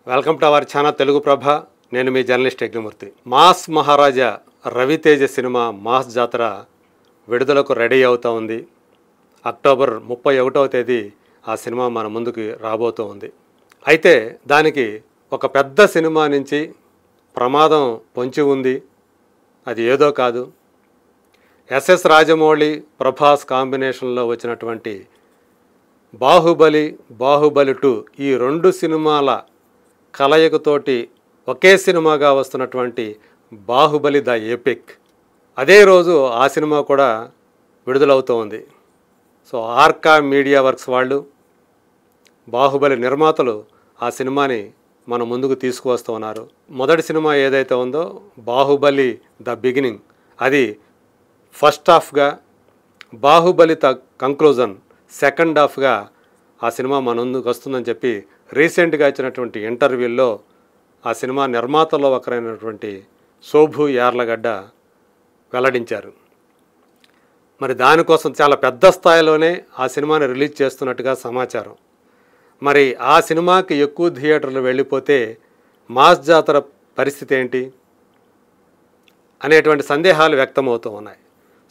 Welcome to our channel Telugu Prabha. నేను మీ journalist Yagnamurthy. Mass Maharaja Ravi Teja cinema mass Jathara విడుదలకు రెడీ అవుతూ ఉంది. అక్టోబర్ 31వ తేదీ ఆ సినిమా మన ముందుకు రాబోతూ ఉంది. అయితే దానికి ఒక పెద్ద సినిమా నుంచి ప్రమాదం పొంచి ఉంది. అది ఏదో కాదు, ఎస్ఎస్ రాజమౌళి ప్రభాస్ కాంబినేషన్లో వచ్చినటువంటి బాహుబలి 2 ఈ రెండు సినిమాల కలయికతోటి ఒకే సినిమాగా వస్తున్నటువంటి బాహుబలి ద ఎపిక్. అదే రోజు ఆ సినిమా కూడా విడుదలవుతూ ఉంది. సో ఆర్కా మీడియా వర్క్స్ వాళ్ళు, బాహుబలి నిర్మాతలు ఆ సినిమాని మన ముందుకు తీసుకువస్తూ ఉన్నారు. మొదటి సినిమా ఏదైతే ఉందో బాహుబలి ద బిగినింగ్, అది ఫస్ట్ హాఫ్గా, బాహుబలి ద కంక్లూజన్ సెకండ్ హాఫ్గా ఆ సినిమా మన ముందుకు వస్తుందని చెప్పి రీసెంట్గా ఇచ్చినటువంటి ఇంటర్వ్యూల్లో ఆ సినిమా నిర్మాతల్లో ఒకరైనటువంటి శోభు యార్లగడ్డ వెల్లడించారు. మరి దానికోసం చాలా పెద్ద స్థాయిలోనే ఆ సినిమాని రిలీజ్ చేస్తున్నట్టుగా సమాచారం. మరి ఆ సినిమాకి ఎక్కువ థియేటర్లు వెళ్ళిపోతే మాస్ జాతర పరిస్థితి ఏంటి అనేటువంటి సందేహాలు వ్యక్తమవుతూ ఉన్నాయి.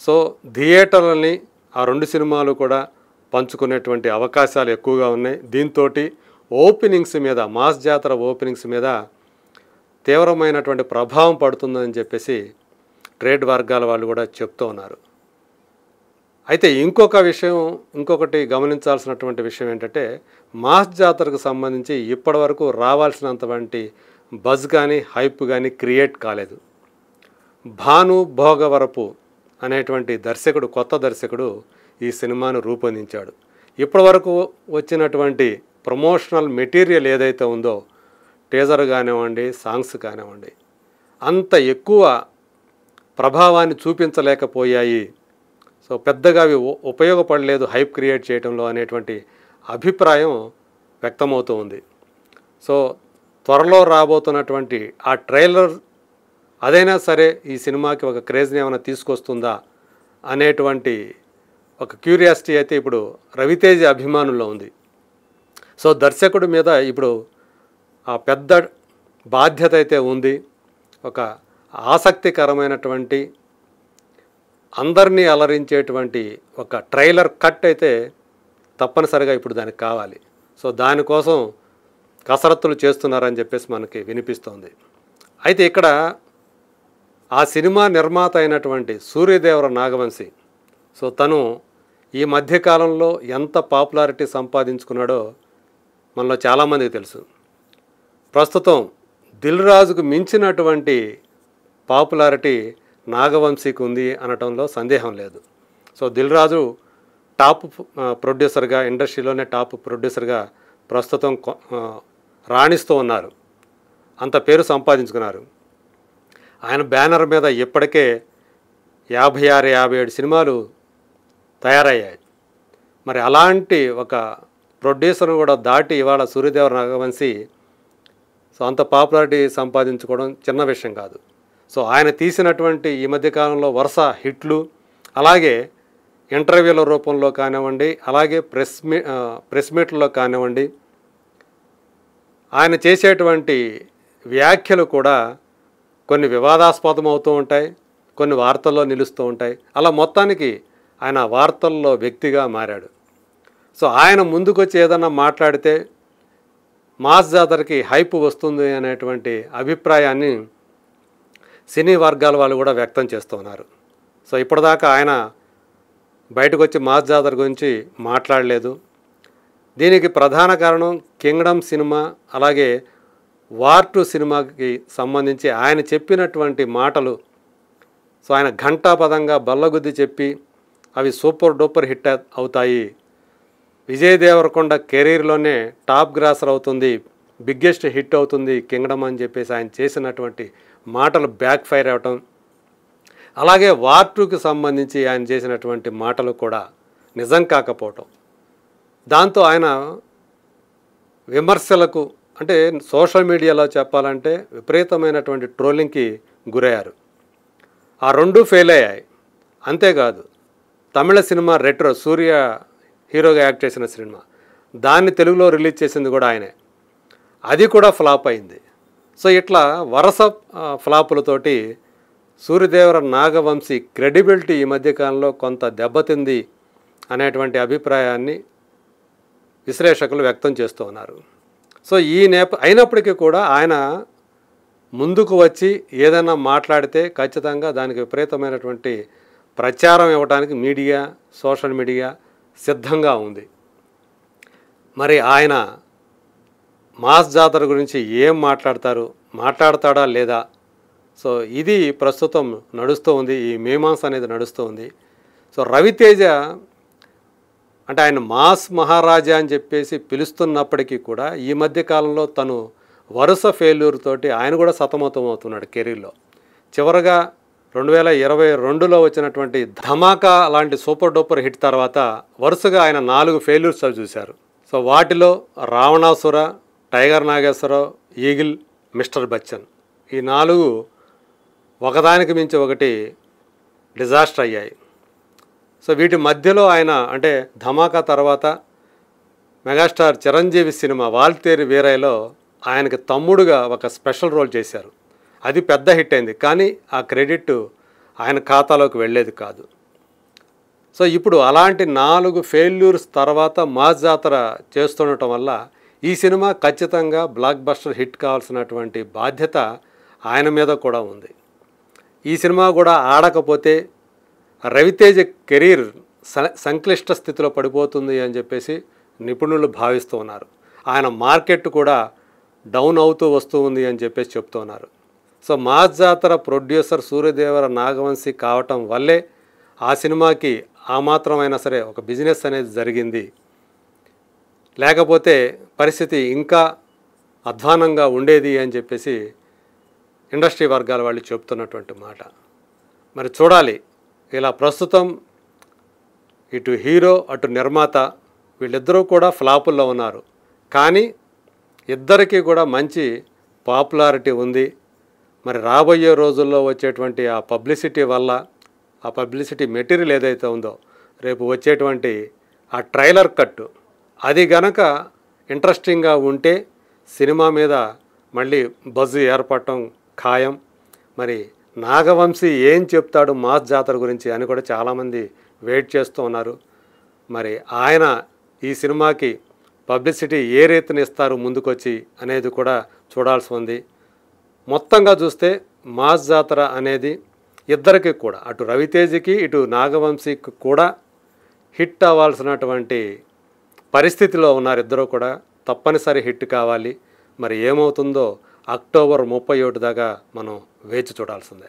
సో థియేటర్లని ఆ రెండు సినిమాలు కూడా పంచుకునేటువంటి అవకాశాలు ఎక్కువగా ఉన్నాయి. దీంతో ఓపెనింగ్స్ మీద, మాస్ జాతర ఓపెనింగ్స్ మీద తీవ్రమైనటువంటి ప్రభావం పడుతుందని చెప్పేసి ట్రేడ్ వర్గాల వాళ్ళు కూడా చెప్తూ ఉన్నారు. అయితే ఇంకొకటి గమనించాల్సినటువంటి విషయం ఏంటంటే, మాస్ జాతరకు సంబంధించి ఇప్పటివరకు రావాల్సినంతవంటి బజ్ కానీ హైప్ కానీ క్రియేట్ కాలేదు. భాను భోగవరపు అనేటువంటి దర్శకుడు, కొత్త దర్శకుడు ఈ సినిమాను రూపొందించాడు. ఇప్పటివరకు వచ్చినటువంటి ప్రమోషనల్ మెటీరియల్ ఏదైతే ఉందో, టీజర్ కానివ్వండి, సాంగ్స్ కానివ్వండి, అంత ఎక్కువ ప్రభావాన్ని చూపించలేకపోయాయి. సో పెద్దగా అవి ఉపయోగపడలేదు హైప్ క్రియేట్ చేయడంలో అనేటువంటి అభిప్రాయం వ్యక్తమవుతూ ఉంది. సో త్వరలో రాబోతున్నటువంటి ఆ ట్రైలర్ అదైనా సరే ఈ సినిమాకి ఒక క్రేజ్ని ఏమైనా తీసుకొస్తుందా అనేటువంటి ఒక క్యూరియాసిటీ అయితే ఇప్పుడు రవితేజ అభిమానుల్లో ఉంది. సో దర్శకుడి మీద ఇప్పుడు ఆ పెద్ద బాధ్యత అయితే ఉంది. ఒక ఆసక్తికరమైనటువంటి, అందరినీ అలరించేటువంటి ఒక ట్రైలర్ కట్ అయితే తప్పనిసరిగా ఇప్పుడు దానికి కావాలి. సో దానికోసం కసరత్తులు చేస్తున్నారని చెప్పేసి మనకి వినిపిస్తోంది. అయితే ఇక్కడ ఆ సినిమా నిర్మాత అయినటువంటి సూర్యదేవర నాగవంశి, సో తను ఈ మధ్యకాలంలో ఎంత పాపులారిటీ సంపాదించుకున్నాడో మనలో చాలామందికి తెలుసు. ప్రస్తుతం దిల్ రాజుకు మించినటువంటి పాపులారిటీ నాగవంశీకి ఉంది అనటంలో సందేహం లేదు. సో దిల్ రాజు టాప్ ప్రొడ్యూసర్గా, ఇండస్ట్రీలోనే టాప్ ప్రొడ్యూసర్గా ప్రస్తుతం రాణిస్తూ ఉన్నారు. అంత పేరు సంపాదించుకున్నారు. ఆయన బ్యానర్ మీద ఇప్పటికే 56-57 సినిమాలు తయారయ్యాయి. మరి అలాంటి ఒక ప్రొడ్యూసర్ను కూడా దాటి ఇవాళ సూర్యదేవర నాగవంశి సో అంత పాపులారిటీ సంపాదించుకోవడం చిన్న విషయం కాదు. సో ఆయన తీసినటువంటి ఈ మధ్యకాలంలో వరుస హిట్లు, అలాగే ఇంటర్వ్యూల రూపంలో కానివ్వండి, అలాగే ప్రెస్ మీట్లలో కానివ్వండి, ఆయన చేసేటువంటి వ్యాఖ్యలు కూడా కొన్ని వివాదాస్పదం అవుతూ ఉంటాయి, కొన్ని వార్తల్లో నిలుస్తూ ఉంటాయి. అలా మొత్తానికి ఆయన వార్తల్లో వ్యక్తిగా మారాడు. సో ఆయన ముందుకొచ్చి ఏదన్నా మాట్లాడితే మాస్ జాతరకి హైప్ వస్తుంది అనేటువంటి అభిప్రాయాన్ని సినీ వర్గాల వాళ్ళు కూడా వ్యక్తం చేస్తున్నారు. సో ఇప్పటిదాకా ఆయన బయటకు వచ్చి మాస్ జాతర గురించి మాట్లాడలేదు. దీనికి ప్రధాన కారణం కింగ్డమ్ సినిమా, అలాగే వార్ 2 సినిమాకి సంబంధించి ఆయన చెప్పినటువంటి మాటలు. సో ఆయన ఘంటాపదంగా బల్లగుద్ది చెప్పి అవి సూపర్ డూపర్ హిట్ అవుతాయి, విజయ్ దేవరకొండ కెరీర్లోనే టాప్ గ్రాసర్ అవుతుంది, బిగ్గెస్ట్ హిట్ అవుతుంది కింగ్డమ్ అని చెప్పేసి ఆయన చేసినటువంటి మాటలు బ్యాక్ ఫైర్ అవ్వటం, అలాగే వార్ 2కి సంబంధించి ఆయన చేసినటువంటి మాటలు కూడా నిజం కాకపోవటం, దాంతో ఆయన విమర్శలకు, అంటే సోషల్ మీడియాలో చెప్పాలంటే విపరీతమైనటువంటి ట్రోలింగ్కి గురయ్యారు. ఆ రెండు ఫెయిల్ అయ్యాయి. అంతేకాదు తమిళ సినిమా రెట్రో, సూర్య హీరోగా యాక్ట్ చేసిన సినిమా, దాన్ని తెలుగులో రిలీజ్ చేసింది కూడా ఆయనే. అది కూడా ఫ్లాప్ అయింది. సో ఇట్లా వరుస ఫ్లాపులతోటి సూర్యదేవర నాగవంశీ క్రెడిబిలిటీ ఈ మధ్యకాలంలో కొంత దెబ్బతింది అనేటువంటి అభిప్రాయాన్ని విశ్లేషకులు వ్యక్తం చేస్తూ ఉన్నారు. సో ఈ అయినప్పటికీ కూడా ఆయన ముందుకు వచ్చి ఏదైనా మాట్లాడితే ఖచ్చితంగా దానికి విపరీతమైనటువంటి ప్రచారం ఇవ్వడానికి మీడియా, సోషల్ మీడియా సిద్ధంగా ఉంది. మరి ఆయన మాస్ జాతర గురించి ఏం మాట్లాడతాడా లేదా? సో ఇది ప్రస్తుతం నడుస్తూ ఉంది, ఈ మీమాంస అనేది నడుస్తూ ఉంది. సో రవితేజ అంటే ఆయన మాస్ మహారాజా అని చెప్పేసి పిలుస్తున్నప్పటికీ కూడా ఈ మధ్య కాలంలో తను వరుస ఫెయిల్యూర్ తోటి ఆయన కూడా సతమతం అవుతున్నాడు కెరీర్లో. చివరగా 2022లో వచ్చినటువంటి ధమాకా లాంటి సూపర్ డూపర్ హిట్ తర్వాత వరుసగా ఆయన 4 ఫెయిల్యూర్స్ చూశారు. సో వాటిలో Ravanasura, tiger Nageswara Rao, eagle, mister Bachchan ఈ 4 ఒకదానికి మించి ఒకటి డిజాస్టర్ అయ్యాయి. సో వీటి మధ్యలో ఆయన అంటే ధమాకా తర్వాత మెగాస్టార్ చిరంజీవి సినిమా వాల్తేరు వీరయ్యలో ఆయనకి తమ్ముడుగా ఒక స్పెషల్ రోల్ చేశారు. అది పెద్ద హిట్ అయింది, కానీ ఆ క్రెడిట్ ఆయన ఖాతాలోకి వెళ్ళేది కాదు. సో ఇప్పుడు అలాంటి 4 ఫెయిల్యూర్స్ తర్వాత మాస్ జాతర చేస్తుండటం వల్ల ఈ సినిమా ఖచ్చితంగా బ్లాక్ బస్టర్ హిట్ కావాల్సినటువంటి బాధ్యత ఆయన మీద కూడా ఉంది. ఈ సినిమా కూడా ఆడకపోతే రవితేజ కెరీర్ సంక్లిష్ట స్థితిలో పడిపోతుంది అని చెప్పేసి నిపుణులు భావిస్తూ ఉన్నారు. ఆయన మార్కెట్ కూడా డౌన్ అవుతూ వస్తూ ఉంది అని చెప్పేసి చెప్తూ ఉన్నారు. సో మాస్ జాతర ప్రొడ్యూసర్ సూర్యదేవర నాగవంశీ కావటం వల్లే ఆ సినిమాకి ఆ మాత్రమైనా సరే ఒక బిజినెస్ అనేది జరిగింది. లేకపోతే పరిస్థితి ఇంకా అధ్వానంగా ఉండేది అని చెప్పేసి ఇండస్ట్రీ వర్గాల వాళ్ళు చెప్తున్నటువంటి మాట. మరి చూడాలి. ఇలా ప్రస్తుతం ఇటు హీరో అటు నిర్మాత వీళ్ళిద్దరూ కూడా ఫ్లాపుల్లో ఉన్నారు, కానీ ఇద్దరికీ కూడా మంచి పాపులారిటీ ఉంది. మరి రాబోయే రోజుల్లో వచ్చేటువంటి ఆ పబ్లిసిటీ వల్ల, ఆ పబ్లిసిటీ మెటీరియల్ ఏదైతే ఉందో రేపు వచ్చేటువంటి ఆ ట్రైలర్ కట్ అది గనక ఇంట్రెస్టింగ్గా ఉంటే సినిమా మీద మళ్ళీ బజ్ ఏర్పడటం ఖాయం. మరి నాగవంశీ ఏం చెప్తాడు మాస్ జాతర గురించి అని కూడా చాలామంది వెయిట్ చేస్తూ ఉన్నారు. మరి ఆయన ఈ సినిమాకి పబ్లిసిటీ ఏ రీతిని ఇస్తారు ముందుకొచ్చి అనేది కూడా చూడాల్సి ఉంది. మొత్తంగా చూస్తే మాస్ జాతర అనేది ఇద్దరికి కూడా, అటు రవితేజకి ఇటు నాగవంశీకి కూడా హిట్ అవ్వాల్సినటువంటి పరిస్థితిలో ఉన్నారు. ఇద్దరు కూడా తప్పనిసరి హిట్ కావాలి. మరి ఏమవుతుందో అక్టోబర్ 31 దాకా మనం వేచి చూడాల్సిందే.